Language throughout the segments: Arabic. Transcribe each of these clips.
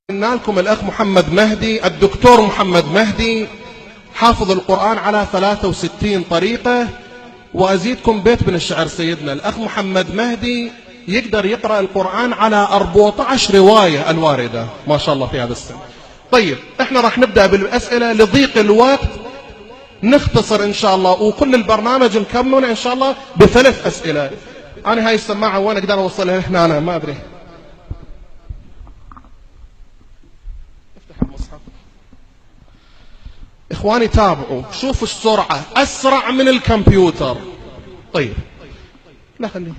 قلنا لكم الأخ محمد مهدي، الدكتور محمد مهدي حافظ القرآن على 63 طريقة. وأزيدكم بيت من الشعر سيدنا الأخ محمد مهدي يقدر يقرأ القرآن على 14 رواية الواردة ما شاء الله في هذا السن. طيب احنا راح نبدأ بالأسئلة لضيق الوقت، نختصر إن شاء الله، وكل البرنامج نكمله إن شاء الله ب3 أسئلة. أنا هاي السماعة وين أقدر أوصلها هنا؟ أنا ما أدري. إخواني تابعوا، شوفوا السرعة أسرع من الكمبيوتر. طيب لا خليه.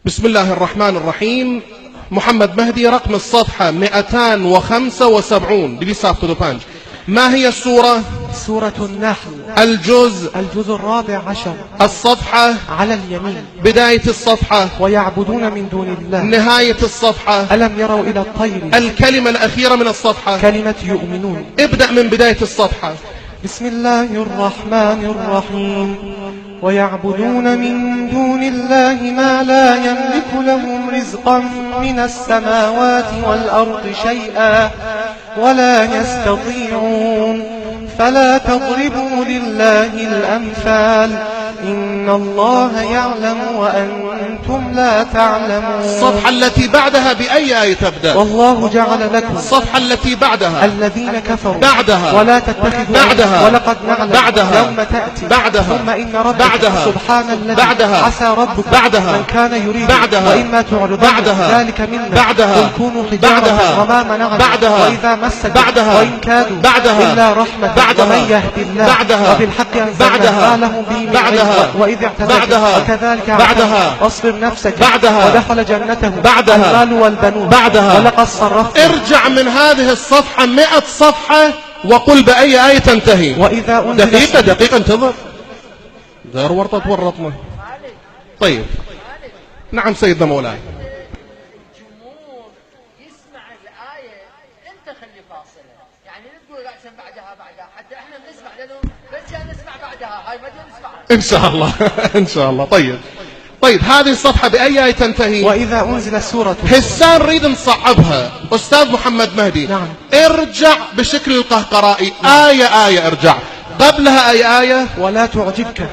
بسم الله الرحمن الرحيم. محمد مهدي رقم الصفحة 275 دي سافتو بانج. ما هي السورة؟ سورة النحل. الجزء 14. الصفحة على اليمين. بداية الصفحة ويعبدون من دون الله. نهاية الصفحة ألم يروا إلى الطير. الكلمة الأخيرة من الصفحة كلمة يؤمنون. ابدأ من بداية الصفحة. بسم الله الرحمن الرحيم. ويعبدون من دون الله ما لا يملك لهم رزقا من السماوات والأرض شيئا ولا يستطيعون فلا تضربوا لله الأمثال إن الله يعلم وأنتم لا تعلمون. الصفحة التي بعدها بأي آية تبدأ؟ والله جعل لكم. الصفحة التي بعدها الذين كفروا بعدها ولا تتخذوا بعدها ولقد نعلم بعدها يوم تأتي بعدها ثم إن ربك بعدها سبحان الذي بعدها عسى ربك بعدها من كان يريد بعدها وإما تعرضون بعدها ذلك منا بعدها قل كونوا حجارة وما منعنا بعدها وإذا مست بعدها وإن كادوا بعدها إلا رحمة بعدها ومن يهدي الله بعدها وبالحق أنزلنا بعدها ما لهم به من بعدها علم وإذ اعتزلت بعدها وكذلك بعدها واصبر نفسك بعدها ودخل جنته بعدها المال والبنون بعدها ولقد صرفنا. ارجع من هذه الصفحة 100 صفحة وقل بأي آية تنتهي. وإذا أنزل دقيقة انتظر، غير ورطة ورطنا. طيب نعم سيدنا مولاي. الجمهور يسمع الآية أنت خلي فاصلة، يعني لا تقول عشان بعدها حتى احنا بنسمع لأنه بس نسمع بعدها هاي ما نسمعها إن شاء الله إن شاء الله. طيب هذه الصفحة بأي آية تنتهي؟ وإذا أنزل سورة. حسان نريد نصعبها. أستاذ محمد مهدي نعم. ارجع بشكل القهقرائي، آية ارجع. قبلها أي آية؟ ولا تعجبك.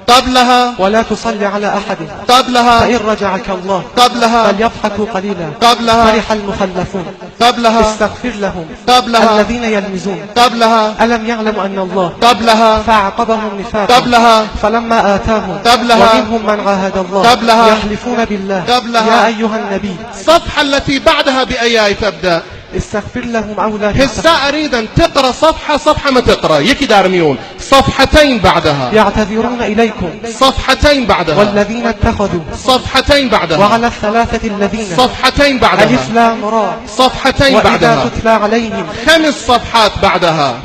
قبلها ولا تصلي على أحد. قبلها فإن رجعك الله. قبلها فليضحكوا قليلا. قبلها فرح المخلفون. قبلها استغفر لهم. قبلها الذين يلمزون. قبلها ألم يعلموا أن الله. قبلها فأعقبهم نفاقا. قبلها فلما آتاهم. قبلها ومنهم من عاهد الله. قبلها يحلفون بالله. قبلها يا أيها النبي. الصفحة التي بعدها بأي آية تبدأ؟ استغفر لهم أو لا هسا أريد أن تقرأ صفحة ما تقرأ يكي دارميون. صفحتين بعدها يعتذرون إليكم. صفحتين بعدها والذين اتخذوا. صفحتين بعدها وعلى الثلاثة الذين. صفحتين بعدها ألف لام را. صفحتين وإذا بعدها تتلى عليهم. 5 صفحات بعدها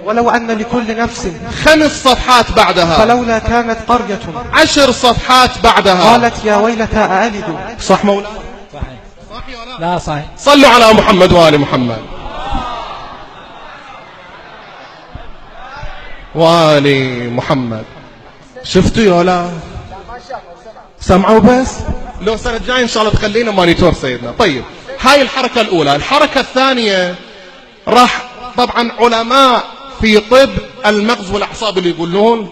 ولو أن لكل نفس. 5 صفحات بعدها فلولا كانت قرية. 10 صفحات بعدها قالت يا ويلتى أألد. صح مولانا؟ لا صحيح. صلوا على محمد وآل محمد وآل محمد. شفتوا يا لا؟ سمعوا بس؟ لو سنة جاي إن شاء الله تخلينا مانيتور سيدنا. طيب هاي الحركة الأولى. الحركة الثانية راح طبعا علماء في طب المغز والأعصاب اللي يقولون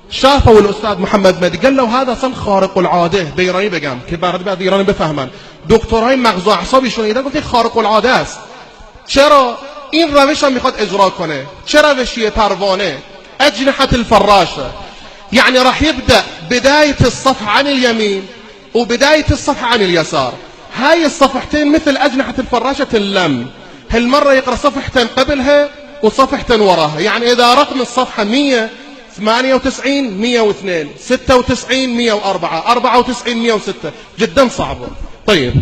شافوا الأستاذ محمد مهدي قال له هذا صن خارق العادة بيراني بقام كبار بعد يراني بفهمان دكتورای مغز و اعصاب ایشون ایده گفت خارق العاده است. چرا این روش هم میخواد اجرا کنه؟ چه روشیه؟ پروانه اجنحة الفراشه. يعني راح يبدأ بداية الصفحة عن اليمين وبداية الصفحة عن اليسار. هاي الصفحتين مثل أجنحة الفراشة تنلم، هالمرة يقرأ صفحتين قبلها وصفحتين وراها. يعني إذا رقم الصفحة 198 102 96 104 94 106 جدا صعبة. طيب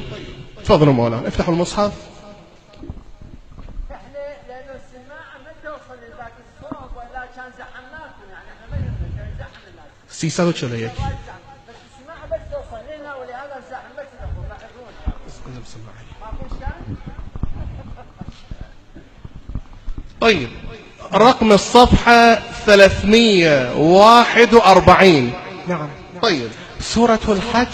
تفضلوا مولانا افتحوا المصحف. احنا لأنه السماعة ما توصل لذاك الصوت ولا كان زحمناكم، يعني احنا ما كان زحم الناس. سيسا وشليك بس السماعة بس توصل لنا ولهذا زحمتنا ومعذورون. ماكو كان؟ طيب رقم الصفحة 341. نعم. طيب سورة الحج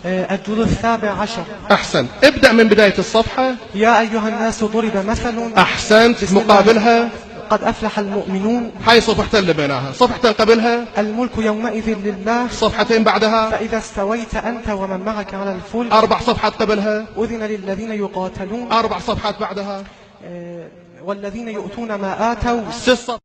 الجزء 17. أحسن. ابدأ من بداية الصفحة. يا أيها الناس ضرب مثل. أحسنت. بسم الله. مقابلها قد أفلح المؤمنون. هاي صفحتين اللي بيناها. صفحتين قبلها الملك يومئذ لله. صفحتين بعدها فإذا استويت أنت ومن معك على الفلك 4 صفحات قبلها أذن للذين يقاتلون. 4 صفحات بعدها والذين يؤتون ما آتوا 6